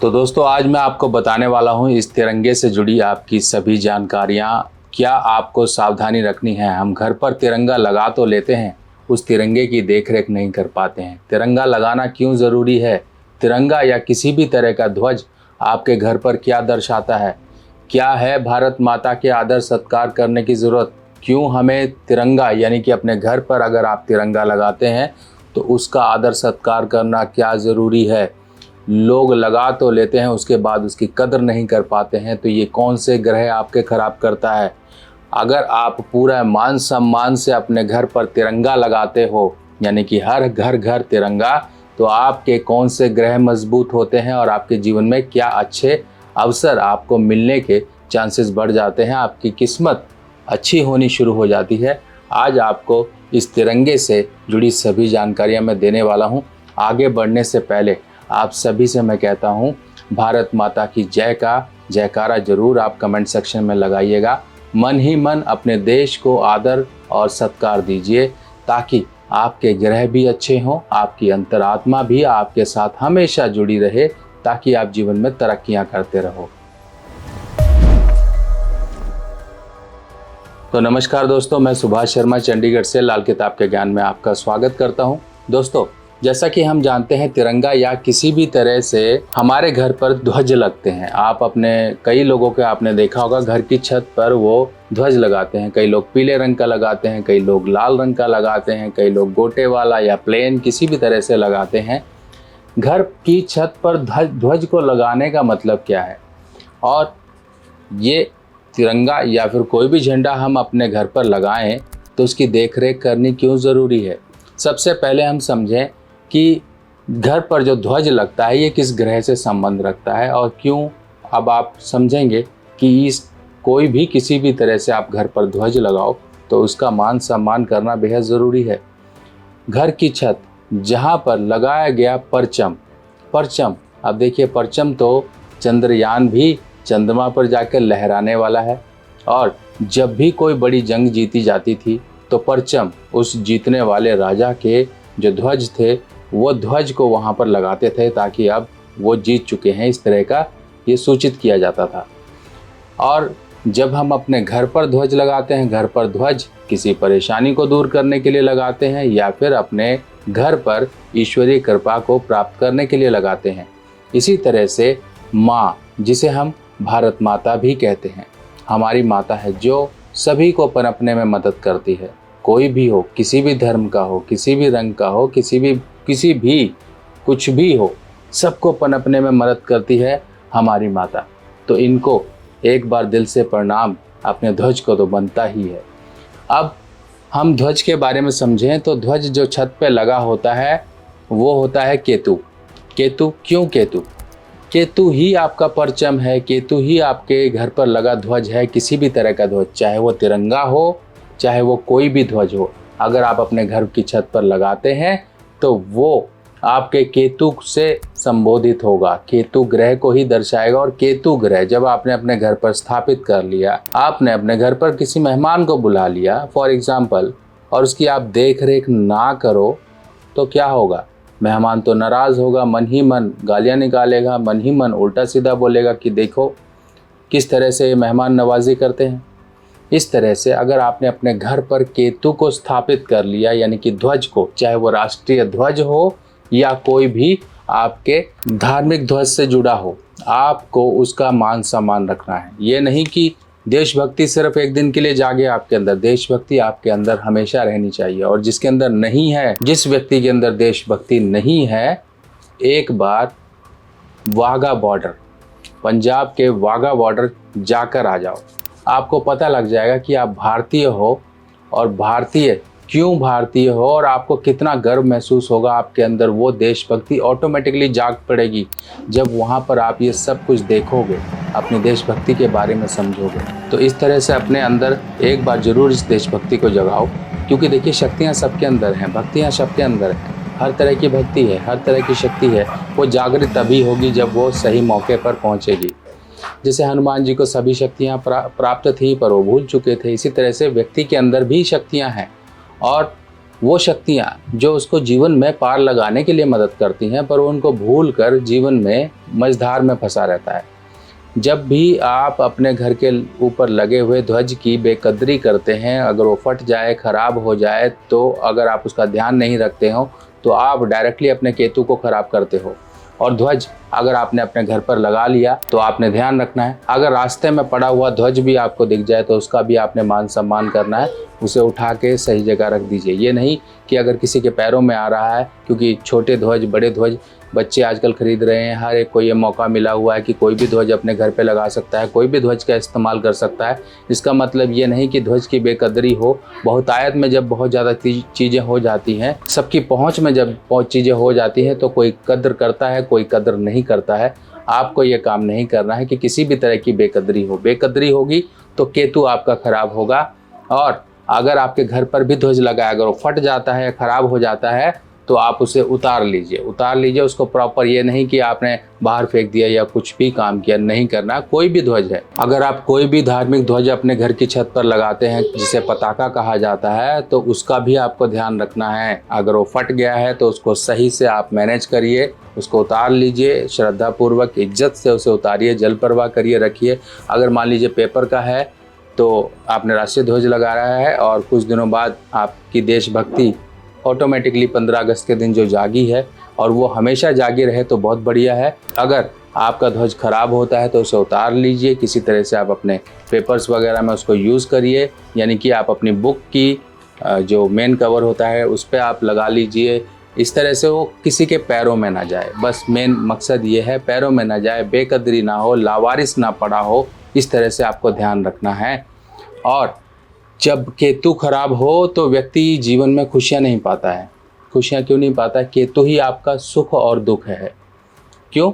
तो दोस्तों आज मैं आपको बताने वाला हूं इस तिरंगे से जुड़ी आपकी सभी जानकारियां। क्या आपको सावधानी रखनी है। हम घर पर तिरंगा लगा तो लेते हैं, उस तिरंगे की देखरेख नहीं कर पाते हैं। तिरंगा लगाना क्यों ज़रूरी है। तिरंगा या किसी भी तरह का ध्वज आपके घर पर क्या दर्शाता है। क्या है भारत माता के आदर सत्कार करने की ज़रूरत। क्यों हमें तिरंगा यानी कि अपने घर पर अगर आप तिरंगा लगाते हैं तो उसका आदर सत्कार करना क्या ज़रूरी है। लोग लगा तो लेते हैं, उसके बाद उसकी कदर नहीं कर पाते हैं। तो ये कौन से ग्रह आपके ख़राब करता है। अगर आप पूरा मान सम्मान से अपने घर पर तिरंगा लगाते हो यानी कि हर घर घर तिरंगा, तो आपके कौन से ग्रह मजबूत होते हैं और आपके जीवन में क्या अच्छे अवसर आपको मिलने के चांसेस बढ़ जाते हैं। आपकी किस्मत अच्छी होनी शुरू हो जाती है। आज आपको इस तिरंगे से जुड़ी सभी जानकारियां मैं देने वाला हूं। आगे बढ़ने से पहले आप सभी से मैं कहता हूं, भारत माता की जय का जयकारा जरूर आप कमेंट सेक्शन में लगाइएगा। मन ही मन अपने देश को आदर और सत्कार दीजिए ताकि आपके ग्रह भी अच्छे हों, आपकी अंतरात्मा भी आपके साथ हमेशा जुड़ी रहे, ताकि आप जीवन में तरक्कियां करते रहो। तो नमस्कार दोस्तों, मैं सुभाष शर्मा चंडीगढ़ से लाल किताब के ज्ञान में आपका स्वागत करता हूं। दोस्तों, जैसा कि हम जानते हैं तिरंगा या किसी भी तरह से हमारे घर पर ध्वज लगते हैं। आप अपने कई लोगों के आपने देखा होगा घर की छत पर वो ध्वज लगाते हैं। कई लोग पीले रंग का लगाते हैं, कई लोग लाल रंग का लगाते हैं, कई लोग गोटे वाला या प्लेन किसी भी तरह से लगाते हैं। घर की छत पर ध्वज को लगाने का मतलब क्या है और ये तिरंगा या फिर कोई भी झंडा हम अपने घर पर लगाएं तो उसकी देखरेख करनी क्यों ज़रूरी है। सबसे पहले हम समझें कि घर पर जो ध्वज लगता है ये किस ग्रह से संबंध रखता है और क्यों। अब आप समझेंगे कि इस कोई भी किसी भी तरह से आप घर पर ध्वज लगाओ तो उसका मान सम्मान करना बेहद ज़रूरी है। घर की छत जहाँ पर लगाया गया परचम, अब देखिए परचम तो चंद्रयान भी चंद्रमा पर जाकर लहराने वाला है। और जब भी कोई बड़ी जंग जीती जाती थी तो परचम उस जीतने वाले राजा के जो ध्वज थे वो ध्वज को वहाँ पर लगाते थे ताकि अब वो जीत चुके हैं, इस तरह का ये सूचित किया जाता था। और जब हम अपने घर पर ध्वज लगाते हैं, घर पर ध्वज किसी परेशानी को दूर करने के लिए लगाते हैं या फिर अपने घर पर ईश्वरीय कृपा को प्राप्त करने के लिए लगाते हैं। इसी तरह से माँ, जिसे हम भारत माता भी कहते हैं, हमारी माता है जो सभी को पनपने में मदद करती है। कोई भी हो, किसी भी धर्म का हो, किसी भी रंग का हो, किसी भी कुछ भी हो, सबको पनपने में मदद करती है हमारी माता। तो इनको एक बार दिल से प्रणाम, अपने ध्वज को तो बनता ही है। अब हम ध्वज के बारे में समझें तो ध्वज जो छत पे लगा होता है वो होता है केतु। क्यों केतु ही आपका परचम है, केतु ही आपके घर पर लगा ध्वज है। किसी भी तरह का ध्वज, चाहे वो तिरंगा हो, चाहे वो कोई भी ध्वज हो, अगर आप अपने घर की छत पर लगाते हैं तो वो आपके केतु से संबोधित होगा, केतु ग्रह को ही दर्शाएगा। और केतु ग्रह जब आपने अपने घर पर स्थापित कर लिया, आपने अपने घर पर किसी मेहमान को बुला लिया फॉर एग्जाम्पल, और उसकी आप देख रेख ना करो तो क्या होगा। मेहमान तो नाराज़ होगा, मन ही मन गालियाँ निकालेगा, मन ही मन उल्टा सीधा बोलेगा कि देखो किस तरह से ये मेहमान नवाजी करते हैं। इस तरह से अगर आपने अपने घर पर केतु को स्थापित कर लिया यानी कि ध्वज को, चाहे वो राष्ट्रीय ध्वज हो या कोई भी आपके धार्मिक ध्वज से जुड़ा हो, आपको उसका मान सम्मान रखना है। ये नहीं कि देशभक्ति सिर्फ एक दिन के लिए जागे आपके अंदर, देशभक्ति आपके अंदर हमेशा रहनी चाहिए। और जिसके अंदर नहीं है, जिस व्यक्ति के अंदर देशभक्ति नहीं है, एक बार वाघा बॉर्डर, पंजाब के वाघा बॉर्डर जाकर आ जाओ, आपको पता लग जाएगा कि आप भारतीय हो और भारतीय क्यों भारतीय हो और आपको कितना गर्व महसूस होगा। आपके अंदर वो देशभक्ति ऑटोमेटिकली जाग पड़ेगी जब वहाँ पर आप ये सब कुछ देखोगे, अपनी देशभक्ति के बारे में समझोगे। तो इस तरह से अपने अंदर एक बार ज़रूर इस देशभक्ति को जगाओ, क्योंकि देखिए शक्तियाँ सबके अंदर हैं, भक्तियाँ सबके अंदर हैं, हर तरह की भक्ति है, हर तरह की शक्ति है। वो जागृत तभी होगी जब वो सही मौके पर पहुँचेगी। जैसे हनुमान जी को सभी शक्तियाँ प्राप्त थी पर वो भूल चुके थे, इसी तरह से व्यक्ति के अंदर भी शक्तियाँ हैं और वो शक्तियाँ जो उसको जीवन में पार लगाने के लिए मदद करती हैं, पर वो उनको भूल कर जीवन में मझधार में फंसा रहता है। जब भी आप अपने घर के ऊपर लगे हुए ध्वज की बेकदरी करते हैं, अगर वो फट जाए, ख़राब हो जाए, तो अगर आप उसका ध्यान नहीं रखते हो तो आप डायरेक्टली अपने केतु को ख़राब करते हो। और ध्वज अगर आपने अपने घर पर लगा लिया तो आपने ध्यान रखना है, अगर रास्ते में पड़ा हुआ ध्वज भी आपको दिख जाए तो उसका भी आपने मान सम्मान करना है, उसे उठा के सही जगह रख दीजिए। ये नहीं कि अगर किसी के पैरों में आ रहा है, क्योंकि छोटे ध्वज, बड़े ध्वज बच्चे आजकल खरीद रहे हैं, हर एक को ये मौका मिला हुआ है कि कोई भी ध्वज अपने घर पे लगा सकता है, कोई भी ध्वज का इस्तेमाल कर सकता है। इसका मतलब ये नहीं कि ध्वज की बेकदरी हो। बहुतायत में जब बहुत ज़्यादा चीज़ें हो जाती हैं, सबकी पहुँच में जब चीज़ें हो जाती हैं, तो कोई कद्र करता है, कोई कद्र नहीं करता है। आपको ये काम नहीं करना है कि किसी भी तरह की बेकदरी हो। बेकदरी होगी तो केतु आपका खराब होगा। और अगर आपके घर पर भी ध्वज लगा है, अगर वो फट जाता है या ख़राब हो जाता है, तो आप उसे उतार लीजिए उसको प्रॉपर। ये नहीं कि आपने बाहर फेंक दिया या कुछ भी काम किया, नहीं करना। कोई भी ध्वज है, अगर आप कोई भी धार्मिक ध्वज अपने घर की छत पर लगाते हैं, जिसे पताका कहा जाता है, तो उसका भी आपको ध्यान रखना है। अगर वो फट गया है तो उसको सही से आप मैनेज करिए, उसको उतार लीजिए, श्रद्धापूर्वक इज्जत से उसे उतारिए, जल प्रवाह करिए, रखिए। अगर मान लीजिए पेपर का है तो आपने राष्ट्रीय ध्वज लगा रहा है और कुछ दिनों बाद आपकी देशभक्ति ऑटोमेटिकली 15 अगस्त के दिन जो जागी है, और वो हमेशा जागी रहे तो बहुत बढ़िया है। अगर आपका ध्वज खराब होता है तो उसे उतार लीजिए, किसी तरह से आप अपने पेपर्स वगैरह में उसको यूज़ करिए, यानी कि आप अपनी बुक की जो मेन कवर होता है उस पर आप लगा लीजिए। इस तरह से वो किसी के पैरों में ना जाए, बस मेन मकसद ये है, पैरों में ना जाए, बेकदरी ना हो, लावारिस ना पड़ा हो। इस तरह से आपको ध्यान रखना है। और जब केतु खराब हो तो व्यक्ति जीवन में खुशियाँ नहीं पाता है। खुशियाँ क्यों नहीं पाता है? केतु ही आपका सुख और दुख है। क्यों?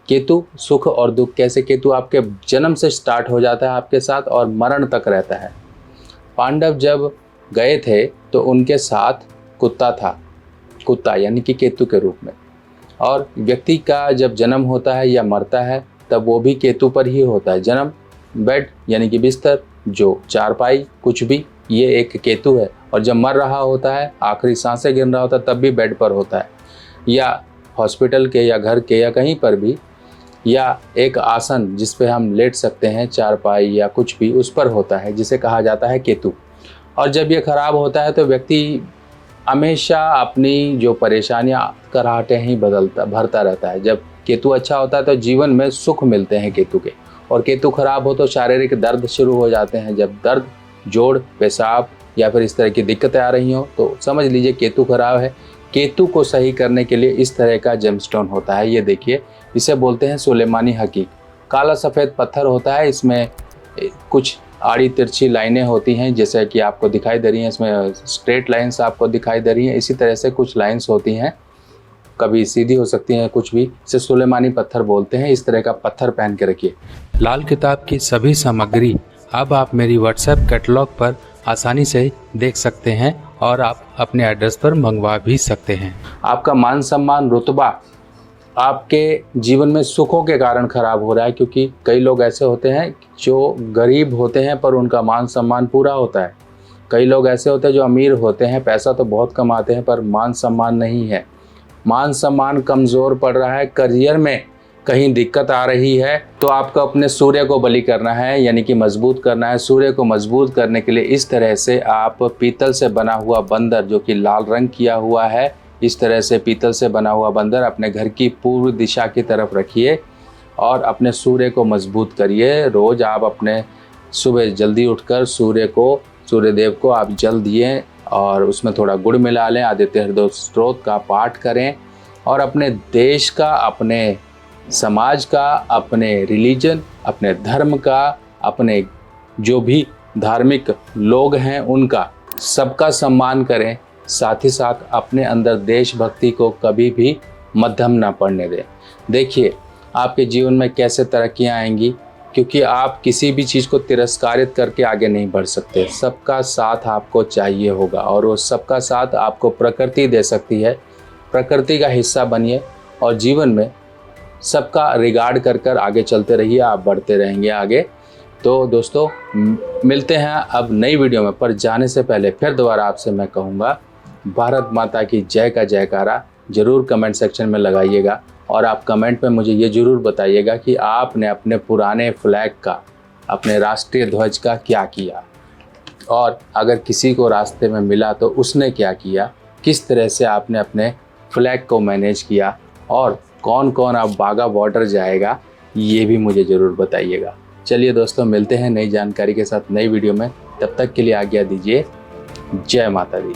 केतु सुख और दुख कैसे? केतु आपके जन्म से स्टार्ट हो जाता है आपके साथ और मरण तक रहता है। पांडव जब गए थे तो उनके साथ कुत्ता था, कुत्ता यानी कि केतु के रूप में। और व्यक्ति का जब जन्म होता है या मरता है तब वो भी केतु पर ही होता है। जन्म, बेड यानी कि बिस्तर, जो चारपाई, कुछ भी, ये एक केतु है। और जब मर रहा होता है, आखिरी सांसें गिन रहा होता है, तब भी बेड पर होता है, या हॉस्पिटल के या घर के या कहीं पर भी, या एक आसन जिस पे हम लेट सकते हैं, चारपाई या कुछ भी, उस पर होता है, जिसे कहा जाता है केतु। और जब ये खराब होता है तो व्यक्ति हमेशा अपनी जो परेशानियां, कराहटें ही भरता रहता है। जब केतु अच्छा होता है तो जीवन में सुख मिलते हैं केतु के, और केतु खराब हो तो शारीरिक दर्द शुरू हो जाते हैं। जब दर्द, जोड़, पेशाब या फिर इस तरह की दिक्कतें आ रही हों तो समझ लीजिए केतु खराब है। केतु को सही करने के लिए इस तरह का जेमस्टोन होता है, ये देखिए, इसे बोलते हैं सुलेमानी हकीक। काला सफ़ेद पत्थर होता है, इसमें कुछ आड़ी तिरछी लाइनें होती हैं, जैसे कि आपको दिखाई दे रही हैं, इसमें स्ट्रेट लाइंस आपको दिखाई दे रही हैं। इसी तरह से कुछ लाइंस होती हैं, कभी सीधी हो सकती हैं, कुछ भी, इसे सुलेमानी पत्थर बोलते हैं। इस तरह का पत्थर पहन के रखिए। लाल किताब की सभी सामग्री अब आप मेरी व्हाट्सएप कैटलॉग पर आसानी से देख सकते हैं और आप अपने एड्रेस पर मंगवा भी सकते हैं। आपका मान सम्मान, रुतबा आपके जीवन में सुखों के कारण खराब हो रहा है, क्योंकि कई लोग ऐसे होते हैं जो गरीब होते हैं पर उनका मान सम्मान पूरा होता है। कई लोग ऐसे होते हैं जो अमीर होते हैं, पैसा तो बहुत कमाते हैं, पर मान सम्मान नहीं है। मान सम्मान कमज़ोर पड़ रहा है, करियर में कहीं दिक्कत आ रही है, तो आपको अपने सूर्य को बलि करना है, यानी कि मजबूत करना है। सूर्य को मजबूत करने के लिए इस तरह से आप पीतल से बना हुआ बंदर, जो कि लाल रंग किया हुआ है, इस तरह से पीतल से बना हुआ बंदर अपने घर की पूर्व दिशा की तरफ रखिए और अपने सूर्य को मजबूत करिए। रोज़ आप अपने सुबह जल्दी उठकर सूर्यदेव को आप जल दिए और उसमें थोड़ा गुड़ मिला लें, आदित्य हृदय स्तोत्र का पाठ करें और अपने देश का, अपने समाज का, अपने रिलीजन, अपने धर्म का, अपने जो भी धार्मिक लोग हैं उनका, सबका सम्मान करें। साथ ही साथ अपने अंदर देशभक्ति को कभी भी मध्यम ना पड़ने दें। देखिए आपके जीवन में कैसे तरक्कियां आएंगी, क्योंकि आप किसी भी चीज़ को तिरस्कारित करके आगे नहीं बढ़ सकते। सबका साथ आपको चाहिए होगा और वो सबका साथ आपको प्रकृति दे सकती है। प्रकृति का हिस्सा बनिए और जीवन में सबका रिगार्ड कर आगे चलते रहिए, आप बढ़ते रहेंगे आगे। तो दोस्तों मिलते हैं अब नई वीडियो में, पर जाने से पहले फिर दोबारा आपसे मैं कहूँगा भारत माता की जय का जयकारा ज़रूर कमेंट सेक्शन में लगाइएगा। और आप कमेंट में मुझे ये ज़रूर बताइएगा कि आपने अपने पुराने फ्लैग का, अपने राष्ट्रीय ध्वज का क्या किया, और अगर किसी को रास्ते में मिला तो उसने क्या किया, किस तरह से आपने अपने फ्लैग को मैनेज किया, और कौन कौन अब बाघा बॉर्डर जाएगा, ये भी मुझे ज़रूर बताइएगा। चलिए दोस्तों, मिलते हैं नई जानकारी के साथ नई वीडियो में। तब तक के लिए आज्ञा दीजिए। जय माता दी।